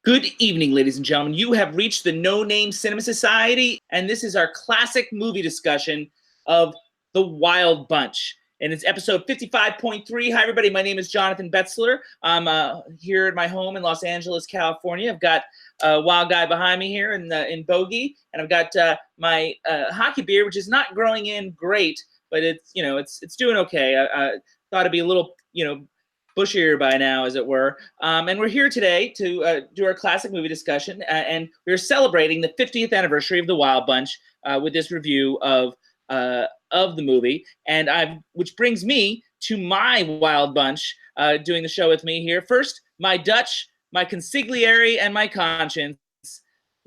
Good evening, ladies and gentlemen. You have reached the No Name Cinema Society, and this is our classic movie discussion of The Wild Bunch. And it's episode 55.3. Hi, everybody. My name is Jonathan Betzler. I'm here at my home in Los Angeles, California. I've got a wild guy behind me here in Bogey, and I've got my hockey beard, which is not growing in great, but it's doing okay. I thought it'd be a little, bushier by now, as it were. And we're here today to do our classic movie discussion, and we're celebrating the 50th anniversary of The Wild Bunch with this review of the movie. And which brings me to my Wild Bunch doing the show with me here. First, my Dutch, my consigliere, and my conscience.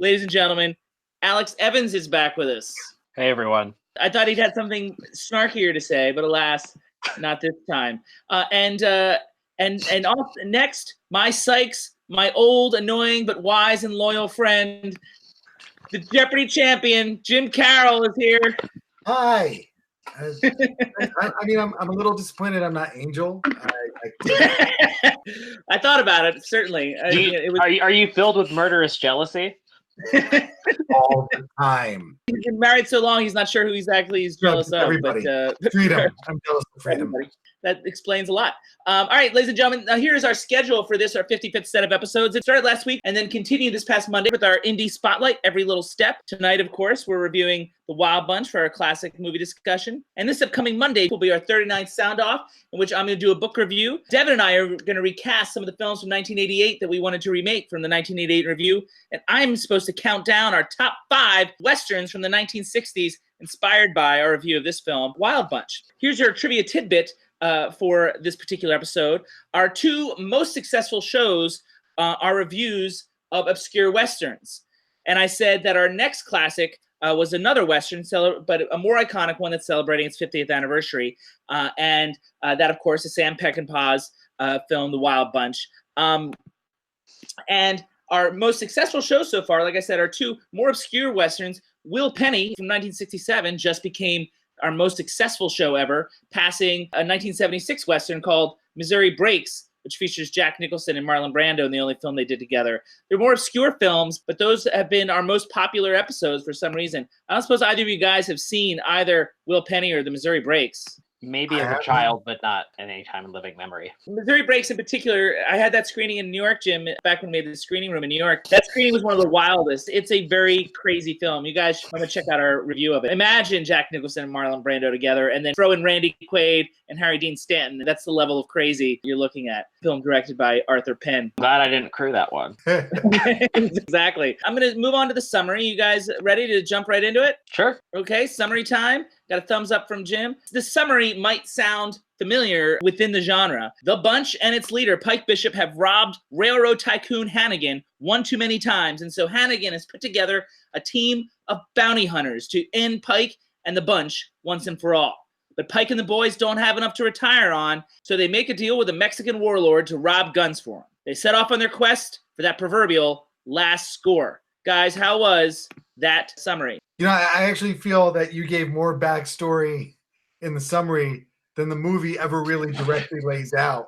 Ladies and gentlemen, Alex Evans is back with us. Hey, everyone. I thought he'd had something snarkier to say, but alas, not this time. And also, next, my Sykes, my old, annoying, but wise and loyal friend, the Jeopardy champion, Jim Carroll, is here. Hi. I'm a little disappointed I'm not Angel. I thought about it, certainly. Are you filled with murderous jealousy? All the time. He's been married so long, he's not sure who exactly he's jealous of. Everybody. But, freedom. I'm jealous of freedom. Everybody. That explains a lot. All right, ladies and gentlemen, here is our schedule for this, our 55th set of episodes. It started last week and then continued this past Monday with our Indie Spotlight, Every Little Step. Tonight, of course, we're reviewing The Wild Bunch for our classic movie discussion. And this upcoming Monday will be our 39th Sound Off, in which I'm going to do a book review. Devin and I are going to recast some of the films from 1988 that we wanted to remake from the 1988 review. And I'm supposed to count down our top 5 Westerns from the 1960s inspired by our review of this film, Wild Bunch. Here's your trivia tidbit. For this particular episode, our 2 most successful shows are reviews of obscure Westerns. And I said that our next classic was another Western, but a more iconic one that's celebrating its 50th anniversary. And that, of course, is Sam Peckinpah's film, The Wild Bunch. And our most successful shows so far, like I said, are 2 more obscure Westerns. Will Penny from 1967 just became our most successful show ever, passing a 1976 Western called Missouri Breaks, which features Jack Nicholson and Marlon Brando in the only film they did together. They're more obscure films, but those have been our most popular episodes for some reason. I don't suppose either of you guys have seen either Will Penny or the Missouri Breaks. Maybe as a child, but not at any time in living memory. Missouri Breaks in particular, I had that screening in New York, Jim, back when we made the screening room in New York. That screening was one of the wildest. It's a very crazy film. You guys should check out our review of it. Imagine Jack Nicholson and Marlon Brando together, and then throw in Randy Quaid and Harry Dean Stanton. That's the level of crazy you're looking at. Film directed by Arthur Penn. Glad I didn't crew that one. Exactly. I'm going to move on to the summary. You guys ready to jump right into it? Sure. Okay, summary time. Got a thumbs up from Jim. The summary might sound familiar within the genre. The Bunch and its leader, Pike Bishop, have robbed railroad tycoon Hannigan one too many times, and so Hannigan has put together a team of bounty hunters to end Pike and the Bunch once and for all. But Pike and the boys don't have enough to retire on, so they make a deal with a Mexican warlord to rob guns for him. They set off on their quest for that proverbial last score. Guys, how was that summary? I actually feel that you gave more backstory in the summary than the movie ever really directly lays out.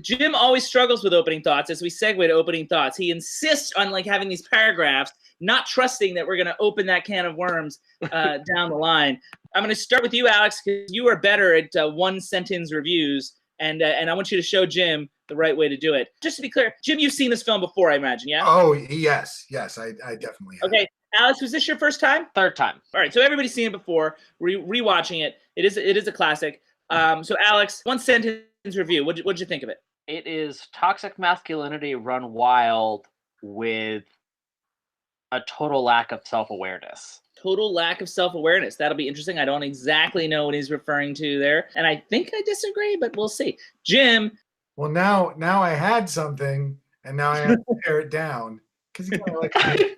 Jim always struggles with opening thoughts as we segue to opening thoughts. He insists on having these paragraphs, not trusting that we're going to open that can of worms down the line. I'm going to start with you, Alex, because you are better at one-sentence reviews, and I want you to show Jim the right way to do it. Just to be clear, Jim, you've seen this film before, I imagine, yeah? Oh, yes, I definitely have. Okay, Alex, was this your first time? Third time. All right, so everybody's seen it before. Rewatching it, it is a classic. So Alex, one-sentence review. What'd you think of it? It is toxic masculinity run wild with a total lack of self-awareness. Total lack of self-awareness. That'll be interesting. I don't exactly know what he's referring to there, and I think I disagree, but we'll see. Jim. Well, now I had something, and now I have to tear it down because you kind of like.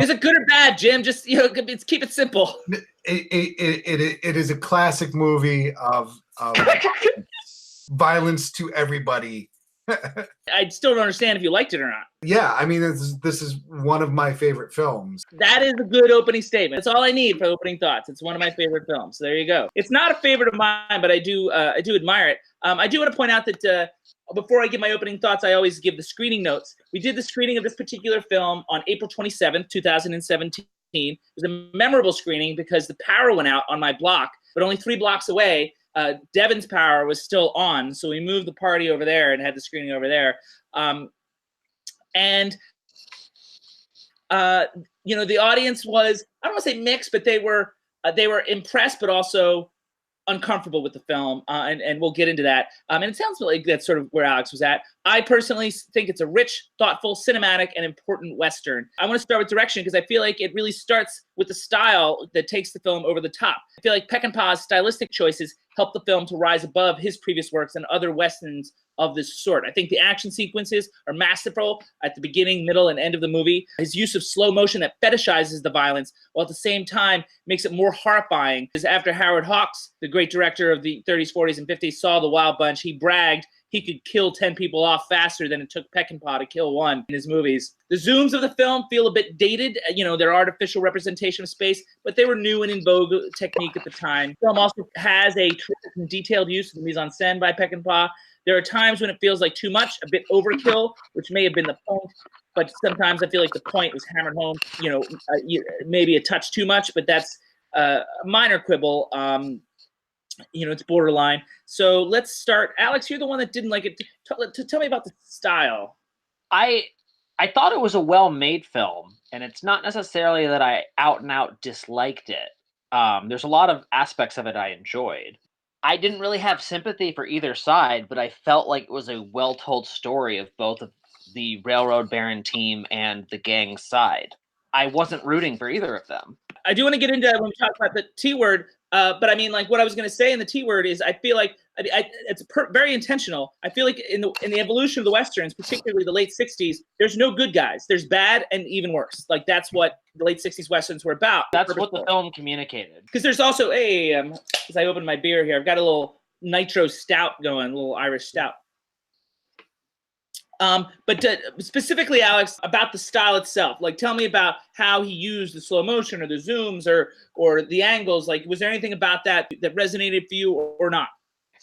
Is it good or bad, Jim? Just keep it simple. It is a classic movie of violence to everybody I still don't understand if you liked it or not. Yeah, I mean, this is one of my favorite films. That is a good opening statement. That's all I need for opening thoughts. It's one of my favorite films. So there you go. It's not a favorite of mine, but I do admire it. I do want to point out that before I give my opening thoughts, I always give the screening notes. We did the screening of this particular film on April 27th, 2017. It was a memorable screening because the power went out on my block, but only 3 blocks away, Devon's power was still on. So we moved the party over there and had the screening over there. The audience was, I don't want to say mixed, but they were impressed, but also uncomfortable with the film, and we'll get into that. And it sounds like that's sort of where Alex was at. I personally think it's a rich, thoughtful, cinematic, and important Western. I want to start with direction because I feel like it really starts with the style that takes the film over the top. I feel like Peckinpah's stylistic choices helped the film to rise above his previous works and other Westerns of this sort. I think the action sequences are masterful at the beginning, middle, and end of the movie. His use of slow motion that fetishizes the violence, while at the same time makes it more horrifying. Because after Howard Hawks, the great director of the 30s, 40s, and 50s, saw The Wild Bunch, he bragged he could kill 10 people off faster than it took Peckinpah to kill one in his movies. The zooms of the film feel a bit dated. They're artificial representation of space, but they were new and in vogue technique at the time. The film also has a terrific and detailed use of the mise-en-scène by Peckinpah. There are times when it feels like too much, a bit overkill, which may have been the point, but sometimes I feel like the point was hammered home, maybe a touch too much, but that's a minor quibble. It's borderline. So let's start. Alex, you're the one that didn't like it. Tell me about the style. I thought it was a well-made film, and it's not necessarily that I out and out disliked it. There's a lot of aspects of it I enjoyed. I didn't really have sympathy for either side, but I felt like it was a well-told story of both of the Railroad Baron team and the gang side. I wasn't rooting for either of them. I do want to get into that when we talk about the T word, but I mean, like what I was going to say in the T word is I feel like it's very intentional. I feel like in the evolution of the Westerns, particularly the late 60s, there's no good guys. There's bad and even worse. Like that's what the late 60s Westerns were about. That's what the film communicated. Because there's also, as I open my beer here, I've got a little nitro stout going, a little Irish stout. But specifically, Alex, about the style itself, like tell me about how he used the slow motion or the zooms or the angles. Like, was there anything about that resonated for you or not?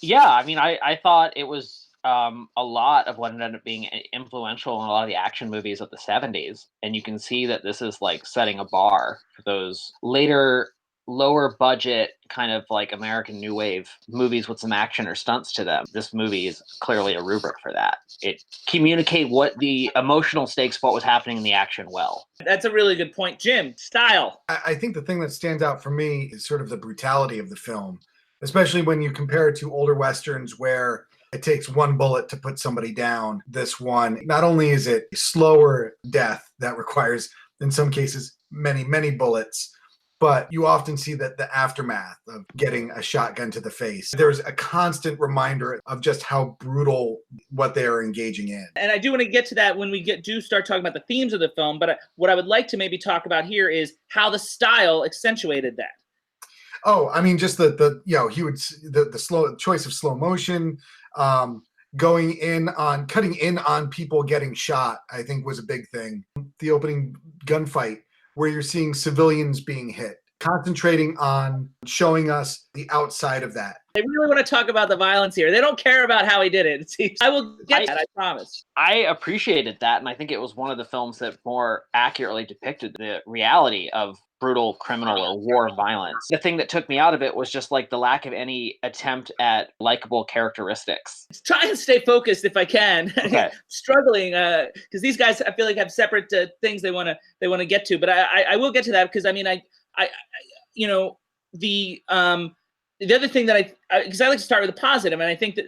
Yeah, I mean, I thought it was a lot of what ended up being influential in a lot of the action movies of the 70s. And you can see that this is like setting a bar for those later, lower budget kind of like American New Wave movies with some action or stunts to them. This movie is clearly a rubric for that. It communicated what the emotional stakes of what was happening in the action well. That's a really good point. Jim, style. I think the thing that stands out for me is sort of the brutality of the film, especially when you compare it to older Westerns where it takes one bullet to put somebody down. This one, not only is it slower death that requires, in some cases, many, many bullets, but you often see that the aftermath of getting a shotgun to the face. There's a constant reminder of just how brutal what they are engaging in. And I do want to get to that when we do start talking about the themes of the film, but what I would like to maybe talk about here is how the style accentuated that. Oh, I mean, just the slow choice of slow motion, cutting in on people getting shot, I think was a big thing. The opening gunfight, where you're seeing civilians being hit, concentrating on showing us the outside of that. They really want to talk about the violence here. They don't care about how he did it. I will get to that, I promise. I appreciated that, and I think it was one of the films that more accurately depicted the reality of brutal criminal or war violence. The thing that took me out of it was just like the lack of any attempt at likable characteristics. Try and stay focused if I can. Okay. Struggling because these guys I feel like have separate things they want to get to, but I will get to that because I mean the other thing that because I like to start with the positive, and I think that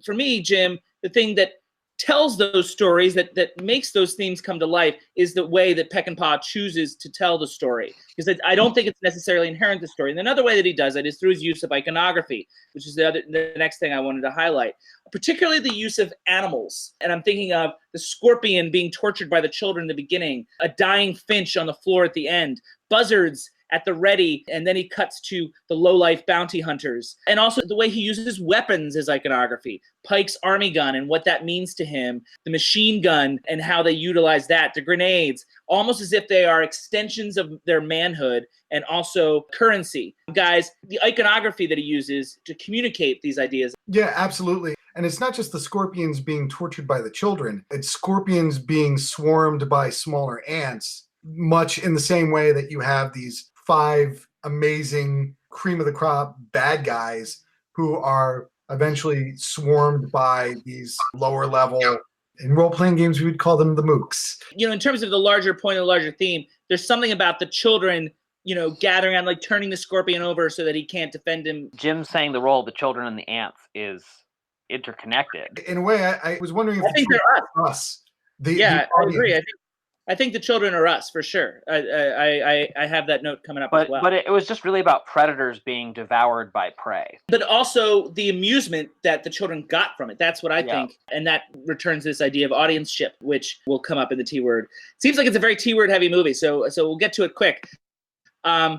for me, Jim, the thing that tells those stories, that makes those themes come to life, is the way that Peckinpah chooses to tell the story. Because I don't think it's necessarily inherent to the story. And another way that he does it is through his use of iconography, which is the next thing I wanted to highlight. Particularly the use of animals. And I'm thinking of the scorpion being tortured by the children in the beginning, a dying finch on the floor at the end, buzzards at the ready, and then he cuts to the low-life bounty hunters. And also the way he uses weapons as iconography. Pike's army gun and what that means to him, the machine gun and how they utilize that, the grenades, almost as if they are extensions of their manhood and also currency. Guys, the iconography that he uses to communicate these ideas. Yeah, absolutely. And it's not just the scorpions being tortured by the children, it's scorpions being swarmed by smaller ants, much in the same way that you have these 5 amazing cream of the crop bad guys who are eventually swarmed by these lower level. In role-playing games, we would call them the mooks. In terms of the larger point, the larger theme, there's something about the children, gathering on, like turning the scorpion over so that he can't defend him. Jim's saying the role of the children and the ants is interconnected. In a way, I was wondering if I think they're us. I agree. I think the children are us for sure. I have that note coming up as well. But it was just really about predators being devoured by prey. But also the amusement that the children got from it. That's what I think. And that returns this idea of audienceship, which will come up in the T word. Seems like it's a very T word heavy movie, so we'll get to it quick. I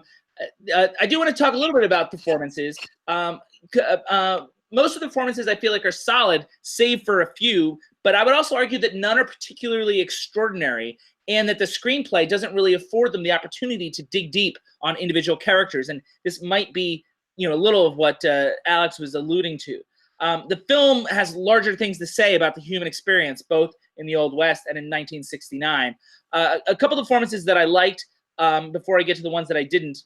do want to talk a little bit about performances. Most of the performances I feel like are solid, save for a few, but I would also argue that none are particularly extraordinary and that the screenplay doesn't really afford them the opportunity to dig deep on individual characters. And this might be, a little of what Alex was alluding to. The film has larger things to say about the human experience, both in the Old West and in 1969. A couple of performances that I liked before I get to the ones that I didn't.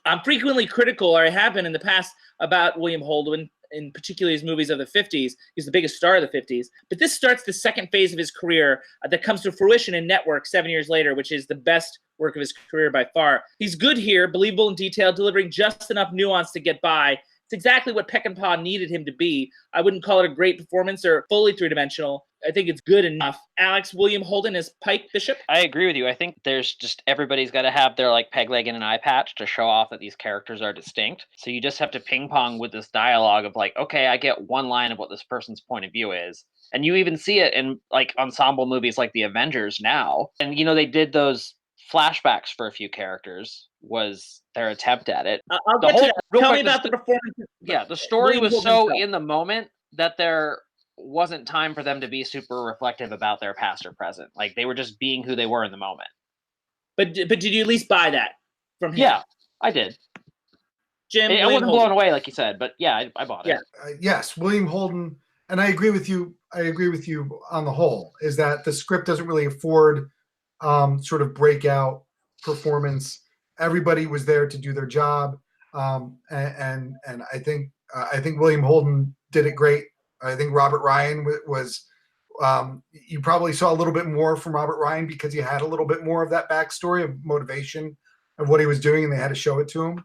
I'm frequently critical, or I have been in the past, about William Holden, in particular his movies of the 50s. He's the biggest star of the 50s. But this starts the second phase of his career that comes to fruition in Network 7 years later, which is the best work of his career by far. He's good here, believable in detail, delivering just enough nuance to get by. It's exactly what Peckinpah needed him to be. I wouldn't call it a great performance or fully three-dimensional. I think it's good enough. Alex, William Holden as Pike Bishop? I agree with you. I think there's just everybody's got to have their peg leg and an eye patch to show off that these characters are distinct. So you just have to ping pong with this dialogue of okay, I get one line of what this person's point of view is. And you even see it in ensemble movies like The Avengers now. And they did those flashbacks for a few characters was their attempt at it. I'll get to that. Tell me about the performance. Yeah, the story was so in the moment that there wasn't time for them to be super reflective about their past or present. They were just being who they were in the moment. But did you at least buy that from him? Yeah, I did. Jim, I wasn't blown away like you said, but yeah, I bought it. Yes, William Holden, and I agree with you. I agree with you on the whole. Is that the script doesn't really afford sort of breakout performance. Everybody was there to do their job, and I think William Holden did it great. I think Robert Ryan was. You probably saw a little bit more from Robert Ryan because he had a little bit more of that backstory of motivation of what he was doing, and they had to show it to him.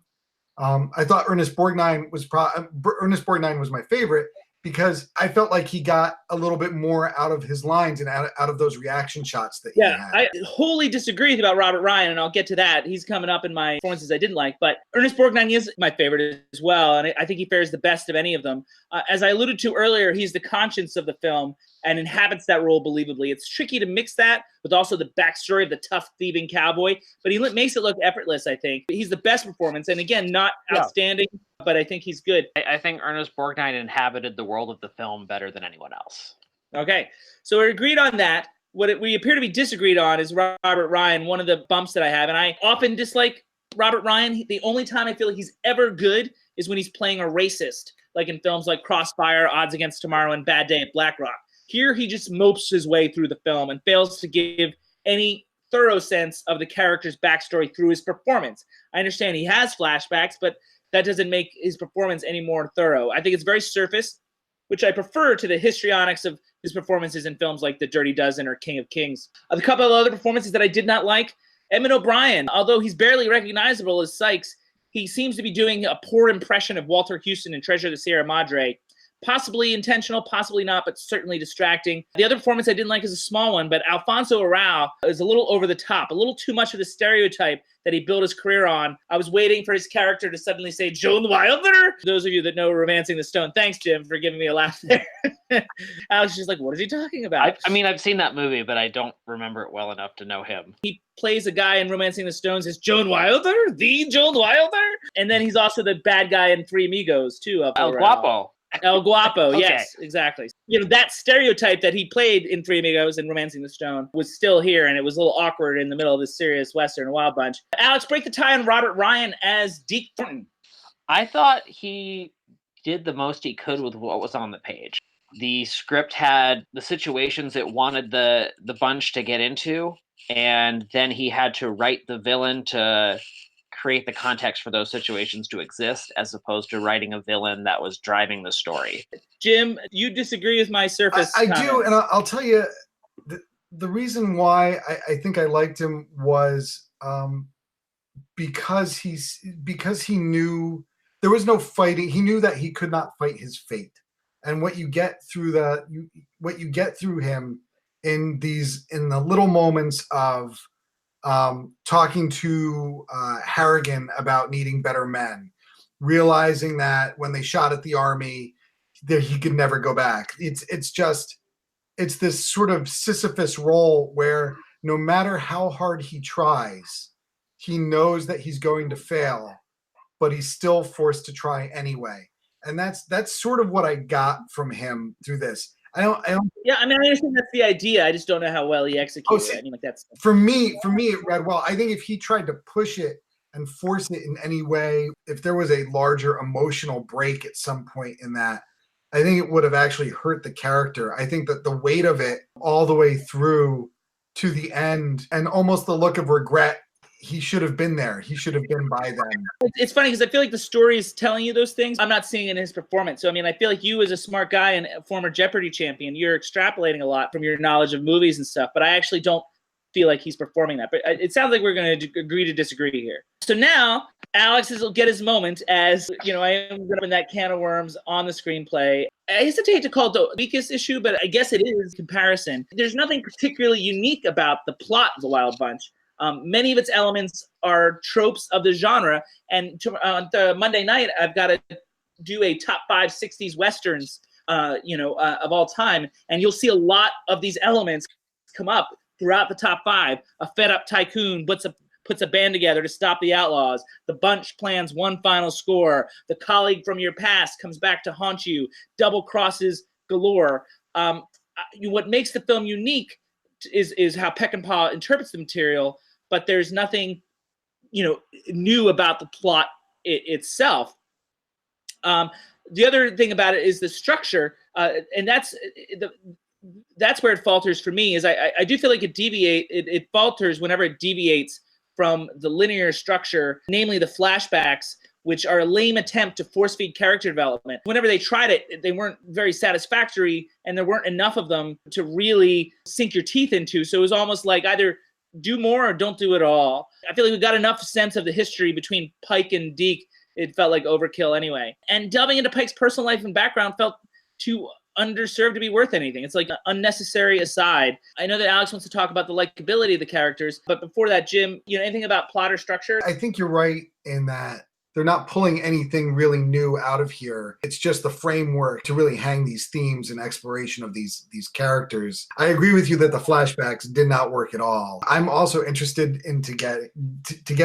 I thought Ernest Borgnine was my favorite because I felt like he got a little bit more out of his lines and out of those reaction shots that he had. I wholly disagree with you about Robert Ryan, and I'll get to that. He's coming up in my performances I didn't like, but Ernest Borgnine is my favorite as well, and I think he fares the best of any of them. As I alluded to earlier, he's the conscience of the film and inhabits that role believably. It's tricky to mix that with also the backstory of the tough thieving cowboy, but he makes it look effortless, I think. He's the best performance, and again, not outstanding, but I think he's good. I think Ernest Borgnine inhabited the world of the film better than anyone else. Okay, so we're agreed on that. What we appear to be disagreed on is Robert Ryan, one of the bumps that I have, and I often dislike Robert Ryan. The only time I feel like he's ever good is when he's playing a racist, like in films like Crossfire, Odds Against Tomorrow, and Bad Day at Black Rock. Here, he just mopes his way through the film and fails to give any thorough sense of the character's backstory through his performance. I understand he has flashbacks, but that doesn't make his performance any more thorough. I think it's very surface, which I prefer to the histrionics of his performances in films like The Dirty Dozen or King of Kings. A couple of other performances that I did not like. Edmund O'Brien, although he's barely recognizable as Sykes, he seems to be doing a poor impression of Walter Houston in Treasure of the Sierra Madre. Possibly intentional, possibly not, but certainly distracting. The other performance I didn't like is a small one, but Alfonso Arau is a little over the top, a little too much of the stereotype that he built his career on. I was waiting for his character to suddenly say, Joan Wilder. Those of you that know Romancing the Stone, thanks, Jim, for giving me a laugh there. Alex is just like, what is he talking about? I mean, I've seen that movie, but I don't remember it well enough to know him. He plays a guy in Romancing the Stones as Joan Wilder, the Joan Wilder. And then he's also the bad guy in Three Amigos, too. El Guapo. El Guapo, Okay. yes, exactly. You know, that stereotype that he played in Three Amigos and Romancing the Stone was still here, and it was a little awkward in the middle of this serious Western, Wild Bunch. Alex, break the tie on Robert Ryan as Deke Thornton. I thought he did the most he could with what was on the page. The script had the situations it wanted the bunch to get into, and then he had to write the villain to create the context for those situations to exist, as opposed to writing a villain that was driving the story. Jim, you disagree with my surface I comments. do, and I'll tell you, the reason why I think I liked him was because he knew there was no fighting. He knew that he could not fight his fate, and what you get through him in the little moments of talking to Harrigan about needing better men, realizing that when they shot at the army, that he could never go back. It's this sort of Sisyphus role where no matter how hard he tries, he knows that he's going to fail, but he's still forced to try anyway. And that's sort of what I got from him through this. I don't. Yeah, I mean, I understand that's the idea. I just don't know how well he executed it. I mean, like that's for me, it read well. I think if he tried to push it and force it in any way, if there was a larger emotional break at some point in that, I think it would have actually hurt the character. I think that the weight of it all the way through to the end, and almost the look of regret, he should have been there. He should have been by then. It's funny because I feel like the story is telling you those things. I'm not seeing it in his performance. So, I mean, I feel like you as a smart guy and a former Jeopardy champion, you're extrapolating a lot from your knowledge of movies and stuff, but I actually don't feel like he's performing that. But it sounds like we're going to agree to disagree here. So now Alex will get his moment as, you know, I am going to open that can of worms on the screenplay. I hesitate to call it the weakest issue, but I guess it is in comparison. There's nothing particularly unique about the plot of The Wild Bunch. Many of its elements are tropes of the genre. And on Monday night, I've got to do a top 5 60s Westerns, of all time. And you'll see a lot of these elements come up throughout the top 5. A fed-up tycoon puts a band together to stop the outlaws. The bunch plans one final score. The colleague from your past comes back to haunt you. Double crosses galore. What makes the film unique is how Peckinpah interprets the material, but there's nothing, new about the plot itself. The other thing about it is the structure, and that's where it falters for me. Is I do feel like it falters whenever it deviates from the linear structure, namely the flashbacks, which are a lame attempt to force feed character development. Whenever they tried it, they weren't very satisfactory, and there weren't enough of them to really sink your teeth into. So it was almost like either do more or don't do it all. I feel like we got enough sense of the history between Pike and Deke. It felt like overkill anyway. And delving into Pike's personal life and background felt too underserved to be worth anything. It's like an unnecessary aside. I know that Alex wants to talk about the likability of the characters, but before that, Jim, anything about plot or structure? I think you're right in that they're not pulling anything really new out of here. It's just the framework to really hang these themes and exploration of these characters. I agree with you that the flashbacks did not work at all. I'm also interested in to get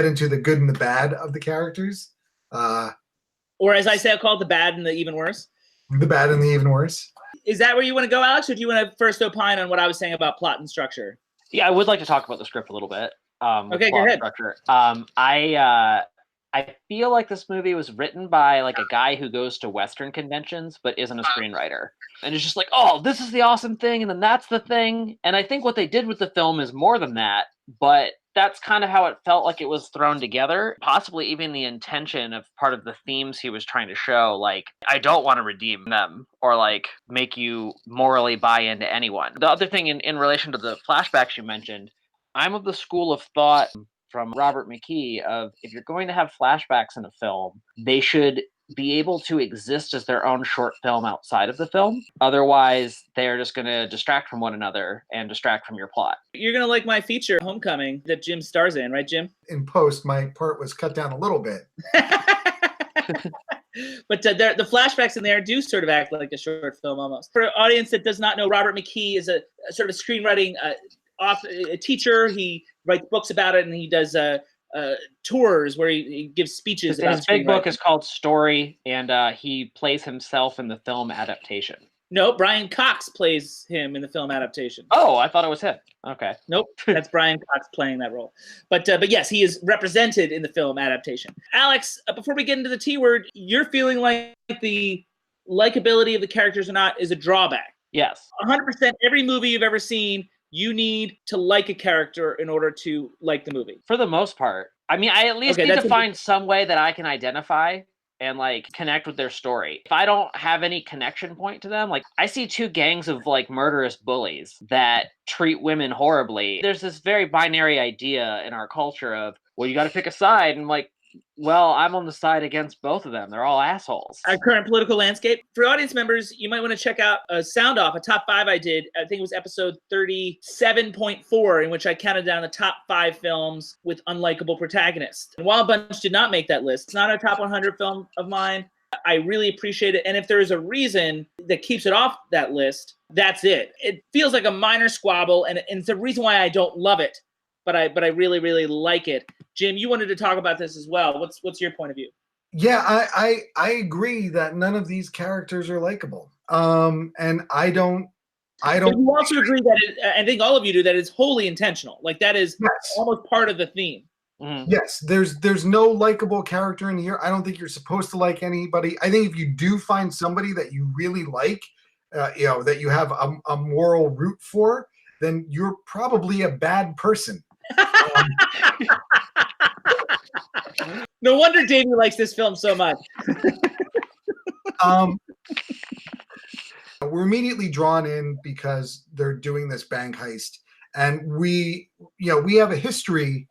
into the good and the bad of the characters. Or as I say, I'll call it the bad and the even worse. The bad and the even worse. Is that where you want to go, Alex, or do you want to first opine on what I was saying about plot and structure? Yeah, I would like to talk about the script a little bit. Okay, go ahead. Structure. I feel like this movie was written by like a guy who goes to Western conventions but isn't a screenwriter. And it's just like, oh, this is the awesome thing, and then that's the thing. And I think what they did with the film is more than that, but that's kind of how it felt like it was thrown together. Possibly even the intention of part of the themes he was trying to show, like, I don't want to redeem them or like make you morally buy into anyone. The other thing in relation to the flashbacks you mentioned, I'm of the school of thought from Robert McKee of if you're going to have flashbacks in a film, they should be able to exist as their own short film outside of the film. Otherwise, they're just going to distract from one another and distract from your plot. You're going to like my feature, Homecoming, that Jim stars in, right, Jim? In post, my part was cut down a little bit. But the flashbacks in there do sort of act like a short film almost. For an audience that does not know, Robert McKee is a sort of screenwriting a teacher. He writes books about it, and he does tours where he gives speeches about his big book is called Story, and he plays himself in the film adaptation. No, Brian Cox plays him in the film adaptation. Oh, I thought it was him. Okay. Nope, that's Brian Cox playing that role. But yes, he is represented in the film adaptation. Alex, before we get into the T word, you're feeling like the likability of the characters or not is a drawback. Yes. 100%. Every movie you've ever seen, you need to like a character in order to like the movie. For the most part. I mean, I at least need to find some way that I can identify and like connect with their story. If I don't have any connection point to them, like I see two gangs of like murderous bullies that treat women horribly. There's this very binary idea in our culture of, well, you got to pick a side. And like, well, I'm on the side against both of them. They're all assholes. Our current political landscape. For audience members, you might want to check out a sound off, a top 5 I did. I think it was episode 37.4, in which I counted down the top 5 films with unlikable protagonists. And Wild Bunch did not make that list. It's not a top 100 film of mine. I really appreciate it. And if there is a reason that keeps it off that list, that's it. It feels like a minor squabble, and it's the reason why I don't love it. But I really, really like it. Jim, you wanted to talk about this as well. What's your point of view? Yeah, I agree that none of these characters are likable. And I don't. But you also agree that I think all of you do, that it's wholly intentional. Like that is almost part of the theme. Mm-hmm. Yes, there's no likable character in here. I don't think you're supposed to like anybody. I think if you do find somebody that you really like, that you have a moral root for, then you're probably a bad person. No wonder Davey likes this film so much. We're immediately drawn in because they're doing this bank heist, and we have a history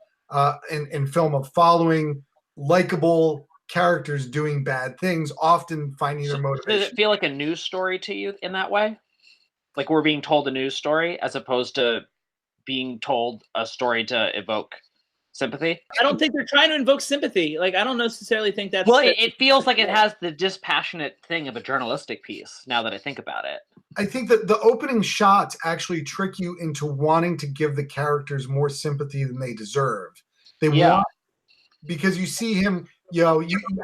in film of following likable characters doing bad things, often finding their motivation. Does it feel like a news story to you in that way? Like we're being told a news story as opposed to being told a story to evoke sympathy? I don't think they're trying to invoke sympathy. Like, I don't necessarily think that's... Well, it feels like it has the dispassionate thing of a journalistic piece, now that I think about it. I think that the opening shots actually trick you into wanting to give the characters more sympathy than they deserve. They want, because you see him...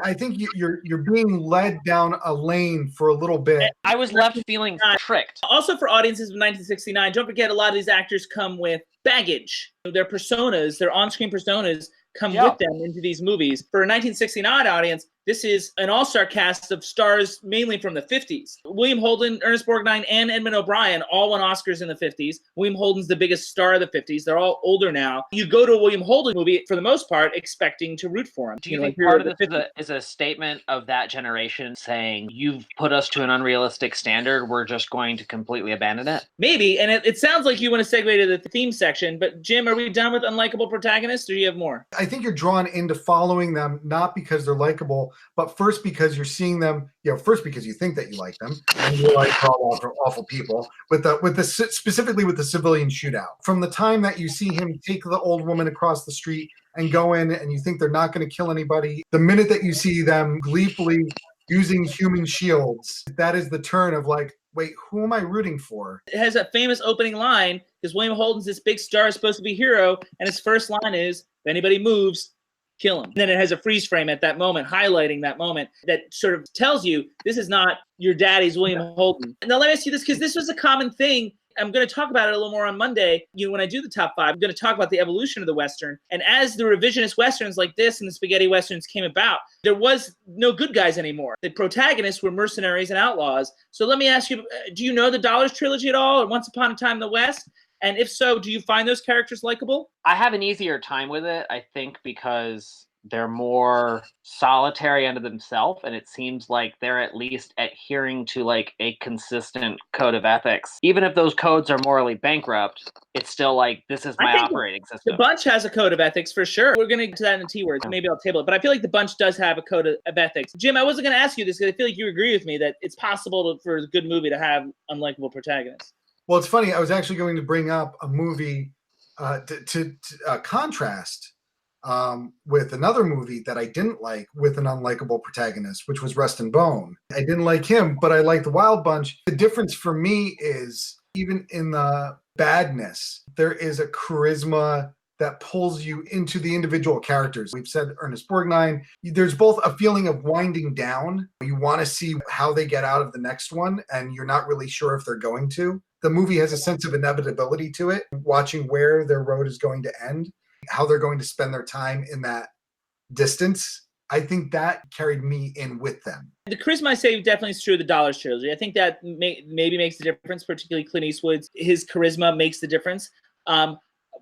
I think you're being led down a lane for a little bit. I was left feeling tricked. Also, for audiences of 1969, don't forget a lot of these actors come with baggage. Their personas, their on-screen personas, come with them into these movies. For a 1969 audience, this is an all-star cast of stars mainly from the 50s. William Holden, Ernest Borgnine, and Edmund O'Brien all won Oscars in the 50s. William Holden's the biggest star of the 50s. They're all older now. You go to a William Holden movie, for the most part, expecting to root for him. Do you think part of this is a statement of that generation saying, you've put us to an unrealistic standard, we're just going to completely abandon it? Maybe, and it sounds like you want to segue to the theme section, but Jim, are we done with unlikable protagonists, or do you have more? I think you're drawn into following them, not because they're likable, but first because you're seeing them, first because you think that you like them, and you're like, oh, awful people, specifically with the civilian shootout. From the time that you see him take the old woman across the street and go in, and you think they're not going to kill anybody, the minute that you see them gleefully using human shields, that is the turn of like, wait, who am I rooting for? It has a famous opening line, because William Holden's this big star, supposed to be hero, and his first line is, if anybody moves, kill him. And then it has a freeze frame at that moment, highlighting that moment that sort of tells you this is not your daddy's William Holden. Now let me ask you this, because this was a common thing. I'm going to talk about it a little more on Monday. When I do the top 5, I'm going to talk about the evolution of the Western. And as the revisionist Westerns like this and the spaghetti Westerns came about, there was no good guys anymore. The protagonists were mercenaries and outlaws. So let me ask you, do you know the Dollars trilogy at all, or Once Upon a Time in the West? And if so, do you find those characters likable? I have an easier time with it, I think, because they're more solitary unto themselves, and it seems like they're at least adhering to like a consistent code of ethics. Even if those codes are morally bankrupt, it's still like, this is my operating The system. Bunch has a code of ethics for sure. We're going to get to that in the T words. Maybe I'll table it. But I feel like The Bunch does have a code of ethics. Jim, I wasn't going to ask you this because I feel like you agree with me that it's possible for a good movie to have unlikable protagonists. Well, it's funny. I was actually going to bring up a movie to contrast with another movie that I didn't like with an unlikable protagonist, which was Rust and Bone. I didn't like him, but I liked the Wild Bunch. The difference for me is even in the badness, there is a charisma that pulls you into the individual characters. We've said Ernest Borgnine. There's both a feeling of winding down. You want to see how they get out of the next one, and you're not really sure if they're going to. The movie has a sense of inevitability to it, watching where their road is going to end, how they're going to spend their time in that distance. I think that carried me in with them. The charisma, I say, definitely is true of the Dollars trilogy. I think that maybe makes the difference, particularly Clint Eastwood's. His charisma makes the difference.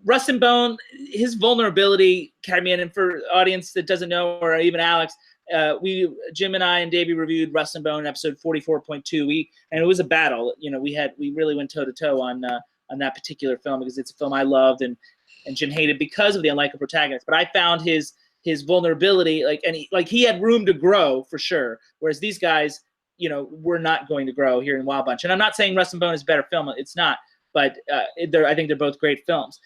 Rust and Bone, his vulnerability carried me in. And for audience that doesn't know, or even Alex, Jim and I and Davey reviewed Rust and Bone episode 44.2. And it was a battle. You know, we really went toe to toe on that particular film because it's a film I loved and Jim hated because of the unlikable protagonist. But I found his vulnerability, he had room to grow for sure. Whereas these guys, you know, were not going to grow here in Wild Bunch. And I'm not saying Rust and Bone is a better film. It's not. But I think they're both great films.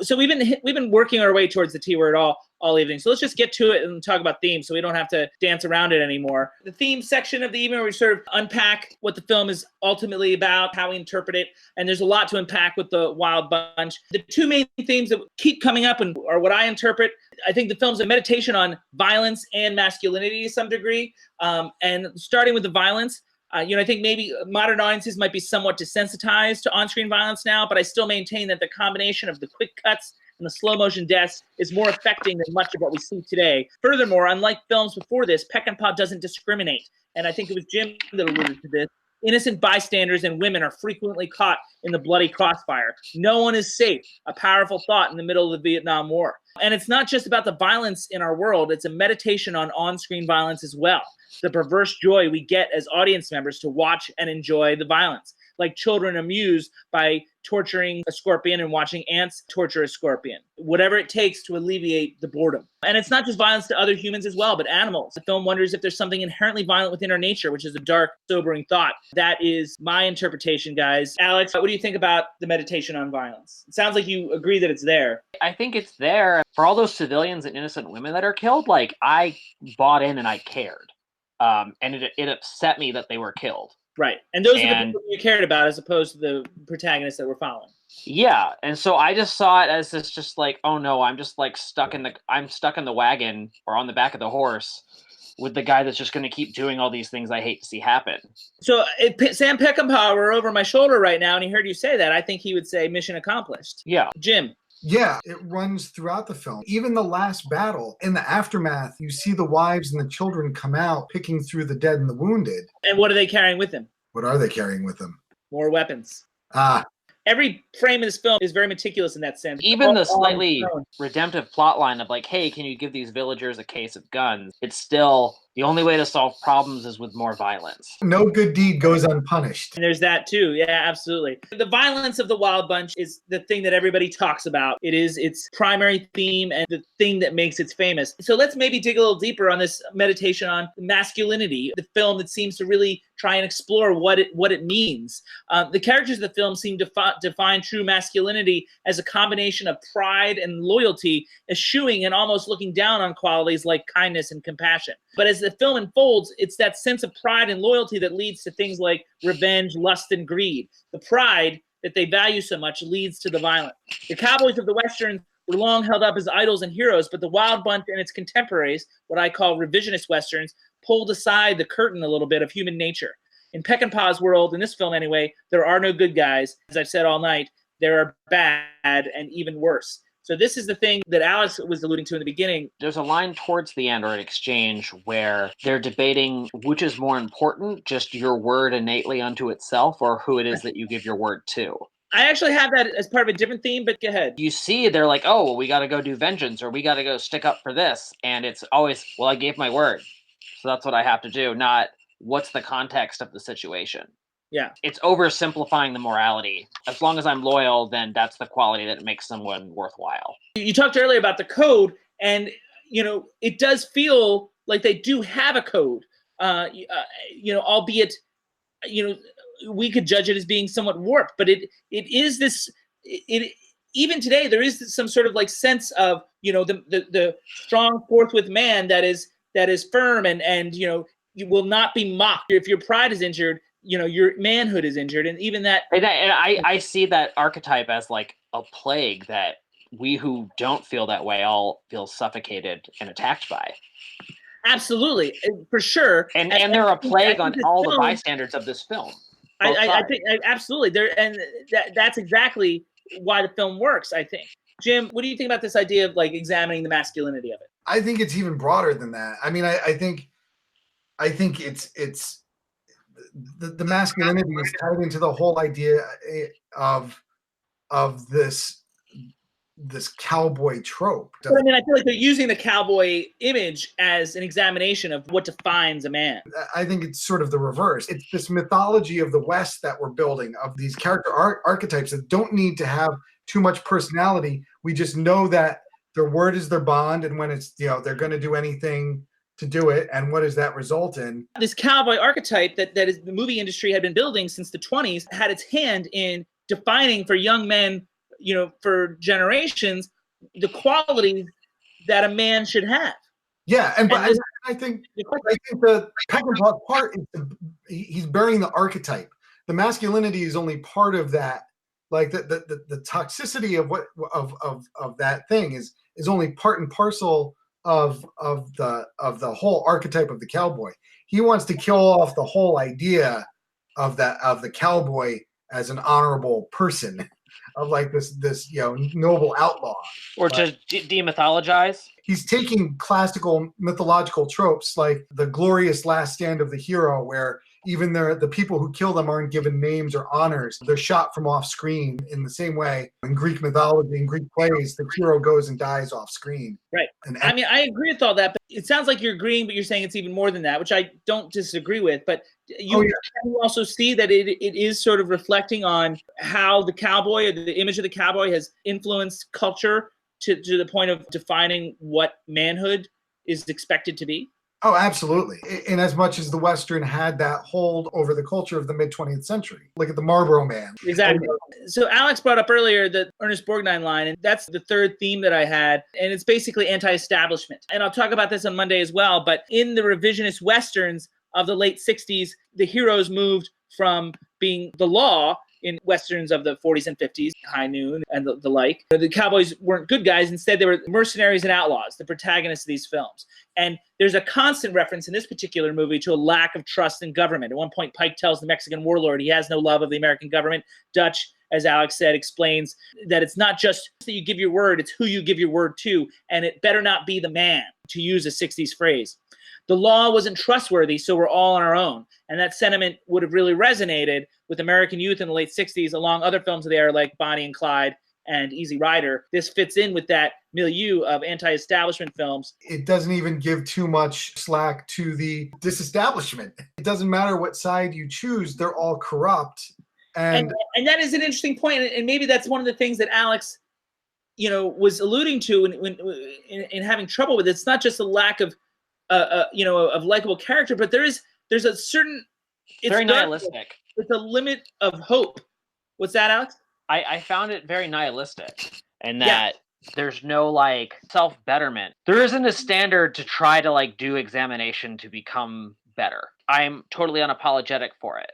So we've been working our way towards the T word all evening. So let's just get to it and talk about themes so we don't have to dance around it anymore. The theme section of the evening where we sort of unpack what the film is ultimately about, how we interpret it. And there's a lot to unpack with the Wild Bunch. The two main themes that keep coming up and are what I interpret. I think the film's a meditation on violence and masculinity to some degree. And starting with the violence, I think maybe modern audiences might be somewhat desensitized to on-screen violence now, but I still maintain that the combination of the quick cuts and the slow motion deaths is more affecting than much of what we see today. Furthermore, unlike films before this, Peckinpah doesn't discriminate. And I think it was Jim that alluded to this. Innocent bystanders and women are frequently caught in the bloody crossfire. No one is safe, a powerful thought in the middle of the Vietnam War. And it's not just about the violence in our world, it's a meditation on on-screen violence as well. The perverse joy we get as audience members to watch and enjoy the violence, like children amused by torturing a scorpion and watching ants torture a scorpion. Whatever it takes to alleviate the boredom. And it's not just violence to other humans as well, but animals. The film wonders if there's something inherently violent within our nature, which is a dark, sobering thought. That is my interpretation, guys. Alex, what do you think about the meditation on violence? It sounds like you agree that it's there. I think it's there. For all those civilians and innocent women that are killed, like, I bought in and I cared. And it upset me that they were killed. Right. And those are the people you cared about as opposed to the protagonists that we're following. Yeah. And so I just saw it as this just like, oh no, I'm just like stuck in the wagon or on the back of the horse with the guy that's just going to keep doing all these things I hate to see happen. So if Sam Peckinpah were over my shoulder right now and he heard you say that, I think he would say mission accomplished. Yeah. Jim. Yeah, it runs throughout the film. Even the last battle, in the aftermath, you see the wives and the children come out picking through the dead and the wounded. And what are they carrying with them? What are they carrying with them? More weapons. Every frame of this film is very meticulous in that sense. Even the slightly redemptive plot line of like, hey, can you give these villagers a case of guns? It's still the only way to solve problems is with more violence. No good deed goes unpunished. And there's that too. Yeah, absolutely. The violence of the Wild Bunch is the thing that everybody talks about. It is its primary theme and the thing that makes it famous. So let's maybe dig a little deeper on this meditation on masculinity, the film that seems to really try and explore what it means. The characters of the film seem to define true masculinity as a combination of pride and loyalty, eschewing and almost looking down on qualities like kindness and compassion. But as the film unfolds, it's that sense of pride and loyalty that leads to things like revenge, lust, and greed. The pride that they value so much leads to the violence. The cowboys of the Western were long held up as idols and heroes, but the Wild Bunch and its contemporaries, what I call revisionist Westerns, pulled aside the curtain a little bit of human nature. In Peckinpah's world, in this film anyway, there are no good guys. As I've said all night, there are bad and even worse. So this is the thing that Alex was alluding to in the beginning. There's a line towards the end or an exchange where they're debating which is more important, just your word innately unto itself or who it is that you give your word to. I actually have that as part of a different theme, but go ahead. You see, they're like, oh, well, we got to go do vengeance, or we got to go stick up for this. And it's always, well, I gave my word, so that's what I have to do, not what's the context of the situation. Yeah. It's oversimplifying the morality. As long as I'm loyal, then that's the quality that makes someone worthwhile. You talked earlier about the code, and it does feel like they do have a code. Albeit, we could judge it as being somewhat warped, but it is this. It even today there is some sort of like sense of the strong forthwith man that is firm and you will not be mocked if your pride is injured. Your manhood is injured, and even that. And I see that archetype as like a plague that we who don't feel that way all feel suffocated and attacked by. Absolutely, for sure. And they're a plague on all the bystanders of this film. I think absolutely there, and that's exactly why the film works. I think. Jim, what do you think about this idea of like examining the masculinity of it? I think it's even broader than that. I mean, I think it's the masculinity is tied into the whole idea of this cowboy trope. But I mean, I feel like they're using the cowboy image as an examination of what defines a man. I think it's sort of the reverse. It's this mythology of the West that we're building, of these character archetypes that don't need to have too much personality. We just know that their word is their bond, and when it's they're going to do anything to do it, and what does that result in? This cowboy archetype that is the movie industry had been building since the 20s had its hand in defining for young men, for generations, the qualities that a man should have. Yeah, I think the Peckinpah part is he's burying the archetype. The masculinity is only part of that. Like the toxicity of that thing is only part and parcel of the whole archetype of the cowboy. He wants to kill off the whole idea of the cowboy as an honorable person, of like this noble outlaw, or to demythologize. He's taking classical mythological tropes like the glorious last stand of the hero, where even the people who kill them aren't given names or honors. They're shot from off screen. In the same way, in Greek mythology, in Greek plays, the hero goes and dies off screen. Right. I mean, I agree with all that, but it sounds like you're agreeing, but you're saying it's even more than that, which I don't disagree with. But you also see that it is sort of reflecting on how the cowboy, or the image of the cowboy, has influenced culture to the point of defining what manhood is expected to be. Oh, absolutely. In as much as the Western had that hold over the culture of the mid-20th century. Look at the Marlboro Man. Exactly. So Alex brought up earlier the Ernest Borgnine line, and that's the third theme that I had, and it's basically anti-establishment. And I'll talk about this on Monday as well, but in the revisionist Westerns of the late 60s, the heroes moved from being the law in Westerns of the 40s and 50s, High Noon and the like. The cowboys weren't good guys. Instead, they were mercenaries and outlaws, the protagonists of these films. And there's a constant reference in this particular movie to a lack of trust in government. At one point, Pike tells the Mexican warlord he has no love of the American government. Dutch, as Alex said, explains that it's not just that you give your word, it's who you give your word to, and it better not be the man, to use a 60s phrase. The law wasn't trustworthy, so we're all on our own. And that sentiment would have really resonated with American youth in the late 60s, along other films of the era like Bonnie and Clyde and Easy Rider. This fits in with that milieu of anti-establishment films. It doesn't even give too much slack to the disestablishment. It doesn't matter what side you choose, they're all corrupt. And that is an interesting point, and maybe that's one of the things that Alex, was alluding to in having trouble with it. It's not just a lack of of likable character, but there's a certain, it's very nihilistic. It's a limit of hope. What's that, Alex? I found it very nihilistic, and that there's no like self-betterment. There isn't a standard to try to like do examination to become better. I'm totally unapologetic for it.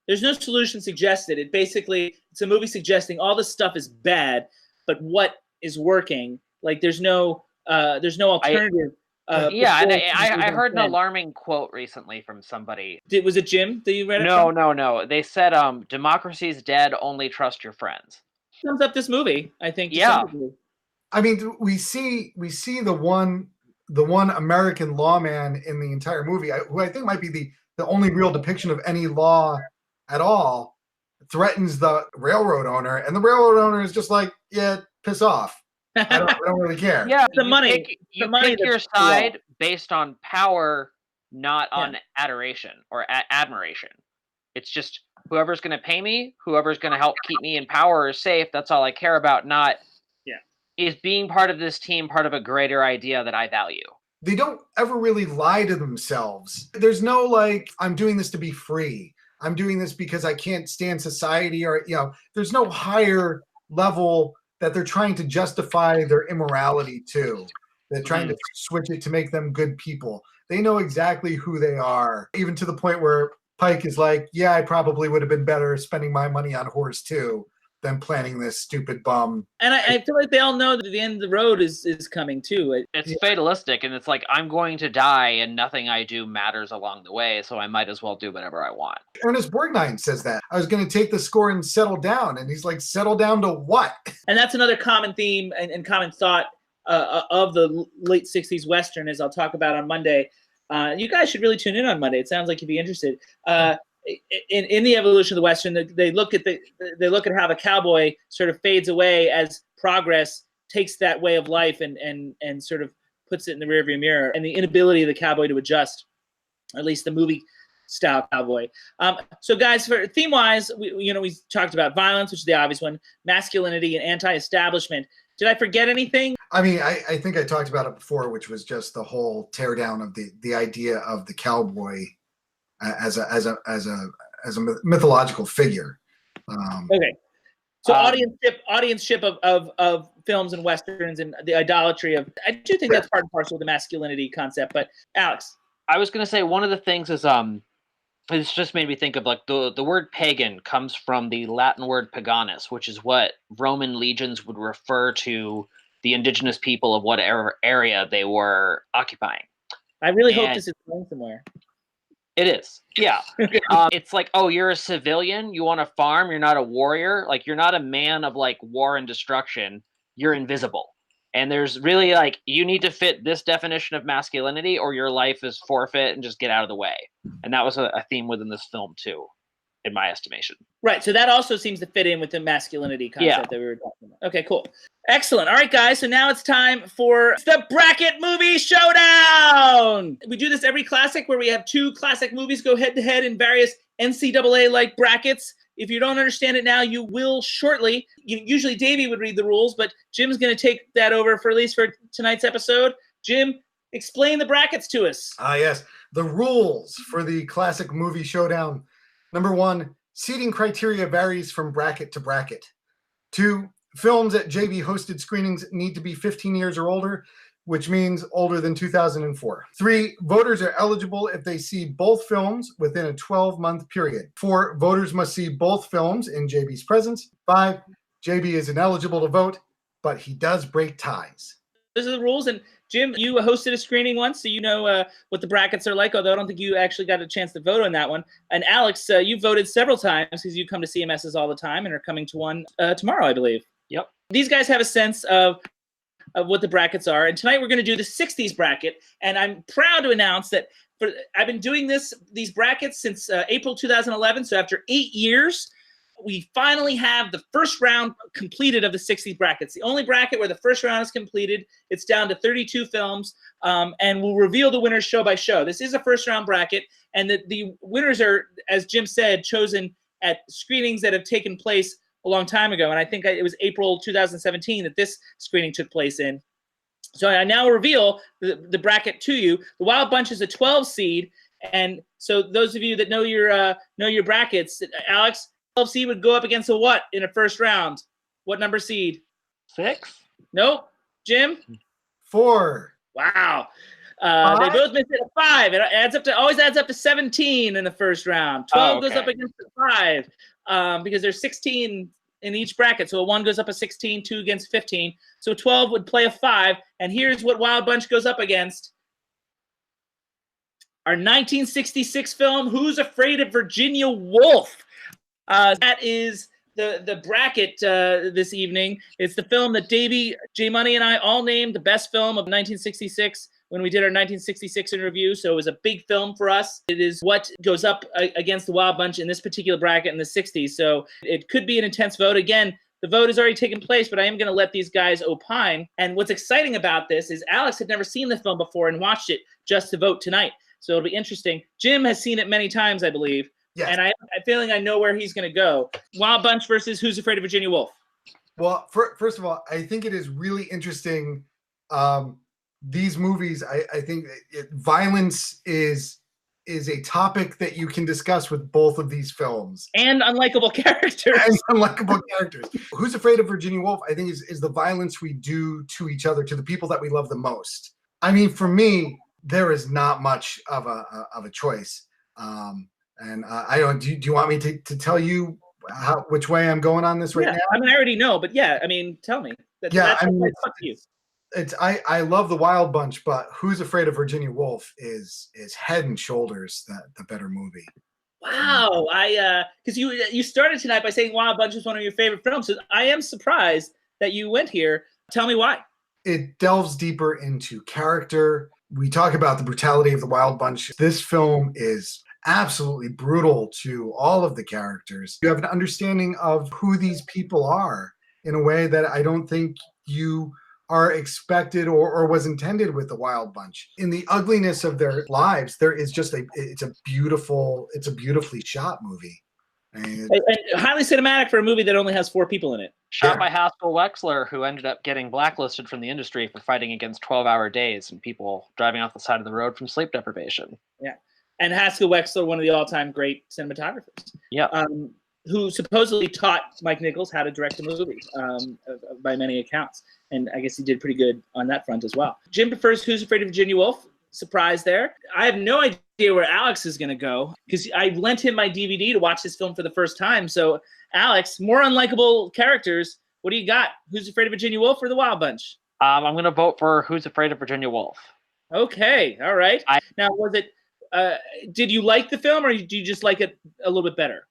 There's no solution suggested. It's a movie suggesting all this stuff is bad, but what is working? Like there's no alternative. I heard an alarming quote recently from somebody. Was it Jim that you read it? No. They said, "Democracy's dead. Only trust your friends." Sums up this movie, I think. Yeah. I mean, we see the one American lawman in the entire movie, who I think might be the only real depiction of any law at all. threatens the railroad owner, and the railroad owner is just like, yeah, piss off. I don't really care. Yeah, The money. You The money pick your that's the law. side based on power, not on adoration or admiration. It's just whoever's going to pay me, whoever's going to help keep me in power or safe. That's all I care about. Not is being part of this team part of a greater idea that I value. They don't ever really lie to themselves. There's no like, I'm doing this to be free. I'm doing this because I can't stand society, or, you know, there's no higher level that they're trying to justify their immorality to. They're trying to switch it to make them good people. They know exactly who they are, even to the point where Pike is like, yeah, I probably would have been better spending my money on Horse 2 than planning this stupid bum. And I feel like they all know that the end of the road is coming too. It's fatalistic, and it's like, I'm going to die and nothing I do matters along the way, so I might as well do whatever I want. Ernest Borgnine says that. I was going to take the score and settle down. And he's like, settle down to what? And that's another common theme and common thought of the late 60s Western, as I'll talk about on Monday. You guys should really tune in on Monday. It sounds like you'd be interested. In the evolution of the Western, they look at how the cowboy sort of fades away as progress takes that way of life and sort of puts it in the rearview mirror, and the inability of the cowboy to adjust, at least the movie style cowboy. So guys, for theme wise, we talked about violence, which is the obvious one, masculinity, and anti-establishment. Did I forget anything? I mean, I think I talked about it before, which was just the whole teardown of the idea of the cowboy as a mythological figure. Okay, so audience-ship of films and westerns and the idolatry of. I do think that's part and parcel of the masculinity concept. But Alex, I was going to say one of the things is it's just made me think of like the word pagan comes from the Latin word paganus, which is what Roman legions would refer to the indigenous people of whatever area they were occupying. I really hope this is going somewhere. It is, yeah. It's like, oh, you're a civilian, you want to farm, you're not a warrior, like you're not a man of like war and destruction, you're invisible. And there's really like, you need to fit this definition of masculinity or your life is forfeit and just get out of the way. And that was a theme within this film too, in my estimation. Right, so that also seems to fit in with the masculinity concept that we were talking about. Okay, cool. Excellent. All right, guys, so now it's time for the Bracket Movie Showdown! We do this every classic where we have two classic movies go head-to-head in various NCAA-like brackets. If you don't understand it now, you will shortly. Usually Davey would read the rules, but Jim's going to take that over for at least for tonight's episode. Jim, explain the brackets to us. Yes. The rules for the Classic Movie Showdown. Number 1, seating criteria varies from bracket to bracket. 2, films at JB hosted screenings need to be 15 years or older, which means older than 2004. 3, voters are eligible if they see both films within a 12-month period. 4, voters must see both films in JB's presence. 5, JB is ineligible to vote, but he does break ties. Those are the rules. And Jim, you hosted a screening once, so you know what the brackets are like, although I don't think you actually got a chance to vote on that one. And Alex, you voted several times because you come to CMSs all the time and are coming to one tomorrow, I believe. Yep. These guys have a sense of what the brackets are. And tonight we're going to do the 60s bracket. And I'm proud to announce that I've been doing these brackets since April 2011. So after 8 years, we finally have the first round completed of the 60s brackets. The only bracket where the first round is completed. It's down to 32 films, and we'll reveal the winners show by show. This is a first round bracket, and the winners are, as Jim said, chosen at screenings that have taken place a long time ago. And I think it was April 2017 that this screening took place in. So I now reveal the bracket to you. The Wild Bunch is a 12 seed, and so those of you that know your brackets, Alex, 12 seed would go up against a what in a first round? What number seed? 6? Nope. Jim? 4. Wow. They both missed it at 5. It always adds up to 17 in the first round. 12 goes up against the 5 because there's 16 in each bracket. So a 1 goes up a 16, 2 against 15. So 12 would play a 5. And here's what Wild Bunch goes up against. Our 1966 film, Who's Afraid of Virginia Woolf? That is the bracket this evening. It's the film that Davey, J Money, and I all named the best film of 1966 when we did our 1966 in review, so it was a big film for us. It is what goes up against the Wild Bunch in this particular bracket in the 60s, so it could be an intense vote. Again, the vote has already taken place, but I am going to let these guys opine. And what's exciting about this is Alex had never seen the film before and watched it just to vote tonight. So it'll be interesting. Jim has seen it many times, I believe. Yes. And I'm feeling I know where he's going to go. Wild Bunch versus Who's Afraid of Virginia Woolf? Well, first of all, I think it is really interesting. These movies, I think violence is a topic that you can discuss with both of these films. And unlikable characters. Who's Afraid of Virginia Woolf, I think, is the violence we do to each other, to the people that we love the most. I mean, for me, there is not much of a choice. And I don't. Do you want me to tell you which way I'm going on this right now? I mean, I already know, but I mean, tell me. I love the Wild Bunch, but Who's Afraid of Virginia Woolf is head and shoulders the better movie. Wow, because you started tonight by saying Wild Bunch is one of your favorite films, so I am surprised that you went here. Tell me why. It delves deeper into character. We talk about the brutality of the Wild Bunch. This film is absolutely brutal to all of the characters. You have an understanding of who these people are in a way that I don't think you are expected or was intended with the Wild Bunch. In the ugliness of their lives, there is just it's a beautifully shot movie. And highly cinematic for a movie that only has 4 people in it. Shot by Haskell Wexler, who ended up getting blacklisted from the industry for fighting against 12-hour days and people driving off the side of the road from sleep deprivation. Yeah. And Haskell Wexler, one of the all-time great cinematographers. Yeah. Who supposedly taught Mike Nichols how to direct a movie by many accounts. And I guess he did pretty good on that front as well. Jim prefers Who's Afraid of Virginia Woolf. Surprise there. I have no idea where Alex is going to go because I lent him my DVD to watch this film for the first time. So, Alex, more unlikable characters. What do you got? Who's Afraid of Virginia Woolf or The Wild Bunch? I'm going to vote for Who's Afraid of Virginia Woolf. Okay. All right. Now, was it? Did you like the film or do you just like it a little bit better?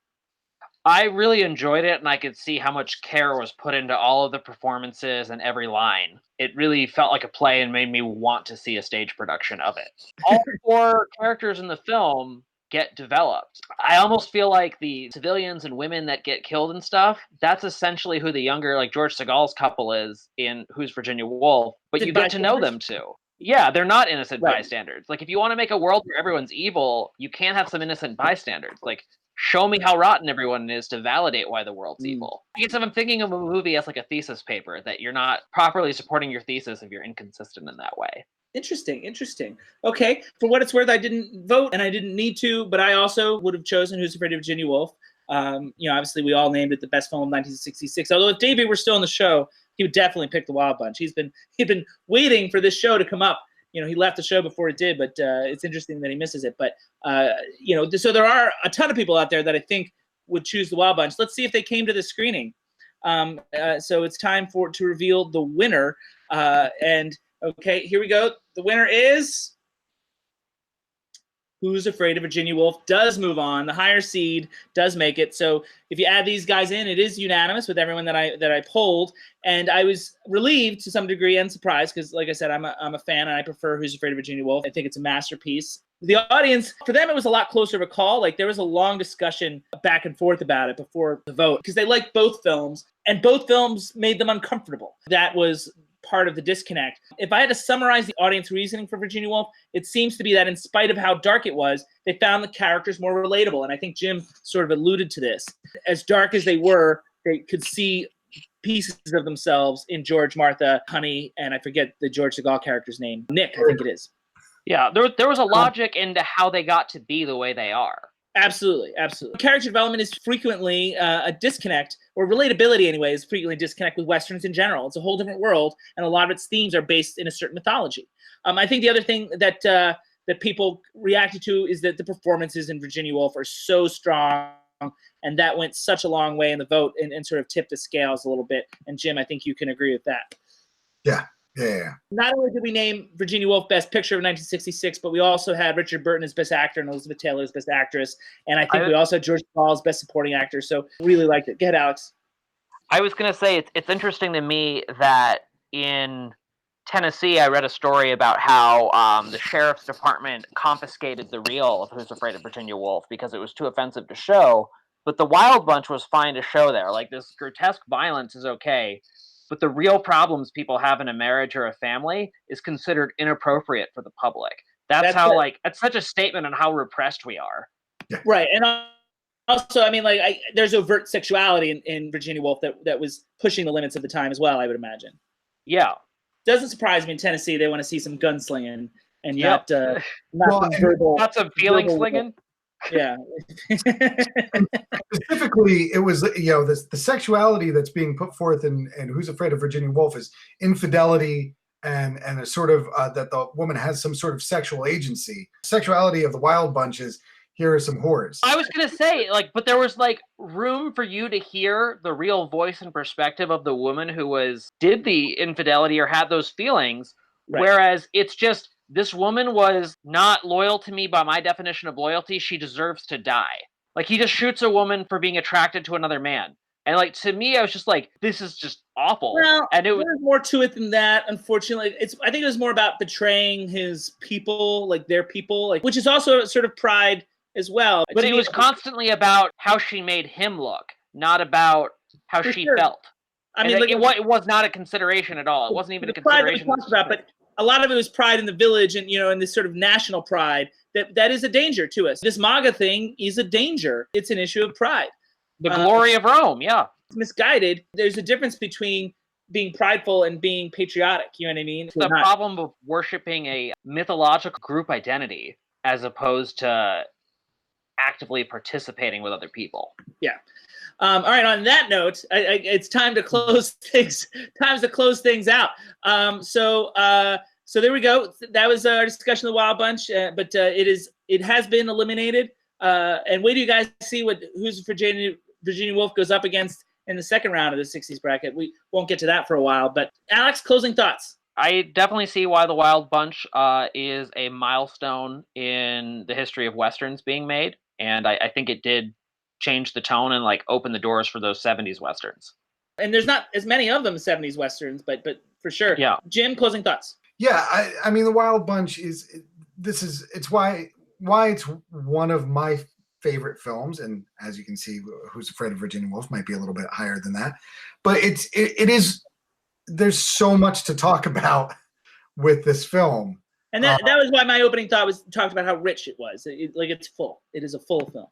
I really enjoyed it, and I could see how much care was put into all of the performances and every line. It really felt like a play and made me want to see a stage production of it. All 4 characters in the film get developed. I almost feel like the civilians and women that get killed and stuff, that's essentially who the younger, like George Segal's couple is in Who's Virginia Woolf, but you get to know them too. Yeah, they're not innocent bystanders. Like, if you want to make a world where everyone's evil, you can't have some innocent bystanders. Like, show me how rotten everyone is to validate why the world's evil. I guess if I'm thinking of a movie as like a thesis paper, that you're not properly supporting your thesis if you're inconsistent in that way. Interesting. Okay, for what it's worth, I didn't vote and I didn't need to, but I also would have chosen Who's Afraid of Virginia Woolf. Obviously we all named it the best film of 1966. Although if David were still on the show, he would definitely pick The Wild Bunch. He'd been waiting for this show to come up. He left the show before it did, but it's interesting that he misses it. But, so there are a ton of people out there that I think would choose The Wild Bunch. Let's see if they came to the screening. So it's time to reveal the winner. Okay, here we go. The winner is Who's Afraid of Virginia Woolf. Does move on. The higher seed does make it. So if you add these guys in, it is unanimous with everyone that I polled. And I was relieved to some degree and surprised because, like I said, I'm a fan and I prefer Who's Afraid of Virginia Woolf. I think it's a masterpiece. The audience, for them, it was a lot closer of a call. Like, there was a long discussion back and forth about it before the vote because they liked both films and both films made them uncomfortable. That was part of the disconnect. If I had to summarize the audience reasoning for Virginia Woolf, it seems to be that in spite of how dark it was, they found the characters more relatable. And I think Jim sort of alluded to this. As dark as they were, they could see pieces of themselves in George, Martha, Honey, and I forget the George Segal character's name. Nick, I think it is. Yeah, there was a logic into how they got to be the way they are. Absolutely. Character development is frequently a disconnect, or relatability anyway, is frequently a disconnect with Westerns in general. It's a whole different world, and a lot of its themes are based in a certain mythology. I think the other thing that people reacted to is that the performances in Virginia Woolf are so strong, and that went such a long way in the vote and sort of tipped the scales a little bit. And Jim, I think you can agree with that. Yeah. Not only did we name Virginia Woolf Best Picture of 1966, but we also had Richard Burton as Best Actor and Elizabeth Taylor as Best Actress. And I think we also had George Paul as Best Supporting Actor. So really liked it. Go ahead, Alex. I was going to say, it's interesting to me that in Tennessee, I read a story about how the sheriff's department confiscated the reel of Who's Afraid of Virginia Woolf because it was too offensive to show. But the Wild Bunch was fine to show there. Like, this grotesque violence is okay, but the real problems people have in a marriage or a family is considered inappropriate for the public. That's such a statement on how repressed we are. Yeah. Right. And also, I mean, like, there's overt sexuality in Virginia Woolf that was pushing the limits of the time as well, I would imagine. Yeah. Doesn't surprise me in Tennessee they want to see some gunslinging and Yep. not verbal. Lots of feeling slinging. Yeah. Specifically, it was, you know, the sexuality that's being put forth in Who's Afraid of Virginia Woolf is infidelity and a sort of that the woman has some sort of sexual agency. Sexuality of the Wild Bunch is, here are some whores. I was gonna say, like, but there was like room for you to hear the real voice and perspective of the woman who did the infidelity or had those feelings. Right. Whereas it's just, this woman was not loyal to me by my definition of loyalty. She deserves to die. Like, he just shoots a woman for being attracted to another man. And, like, to me, I was just like, this is just awful. Well, and there's more to it than that, unfortunately. I think it was more about betraying his people, like their people, like, which is also a sort of pride as well. But it was constantly about how she made him look, not about how she felt. I mean, like, it was not a consideration at all. It wasn't even a consideration. Pride that we talked about, but a lot of it was pride in the village and, you know, and this sort of national pride that is a danger to us. This MAGA thing is a danger. It's an issue of pride. The glory of Rome, yeah. It's misguided. There's a difference between being prideful and being patriotic. You know what I mean? It's the problem of worshiping a mythological group identity as opposed to actively participating with other people. Yeah. All right. On that note, it's time to close things. Time to close things out. So there we go. That was our discussion of the Wild Bunch. But it has been eliminated. And wait do you guys see what Who's Virginia Woolf goes up against in the second round of the 60s bracket. We won't get to that for a while. But Alex, closing thoughts. I definitely see why the Wild Bunch is a milestone in the history of Westerns being made. And I think it did change the tone and, like, open the doors for those 70s Westerns. And there's not as many of them 70s Westerns, but for sure. Yeah. Jim, closing thoughts. Yeah, I mean, the Wild Bunch it's why it's one of my favorite films. And as you can see, Who's Afraid of Virginia Woolf might be a little bit higher than that. But it is, there's so much to talk about with this film. And that was why my opening thought talked about how rich it was. It's full. It is a full film.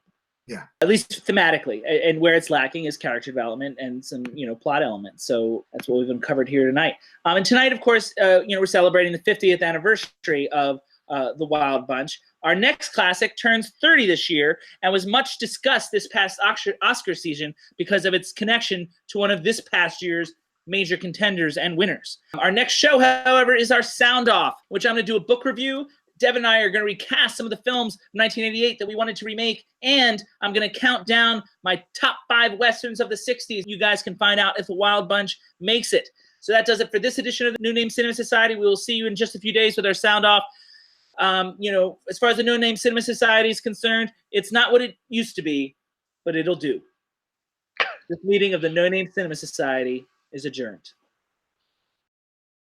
Yeah. At least thematically. And where it's lacking is character development and some, you know, plot elements. So that's what we've uncovered here tonight. And tonight, of course, we're celebrating the 50th anniversary of The Wild Bunch. Our next classic turns 30 this year and was much discussed this past Oscar season because of its connection to one of this past year's major contenders and winners. Our next show, however, is our Sound Off, which I'm going to do a book review. Dev and I are going to recast some of the films from 1988 that we wanted to remake, and I'm going to count down my top 5 Westerns of the 60s. You guys can find out if the Wild Bunch makes it. So that does it for this edition of the No Name Cinema Society. We will see you in just a few days with our Sound Off. As far as the No Name Cinema Society is concerned, it's not what it used to be, but it'll do. This meeting of the No Name Cinema Society is adjourned.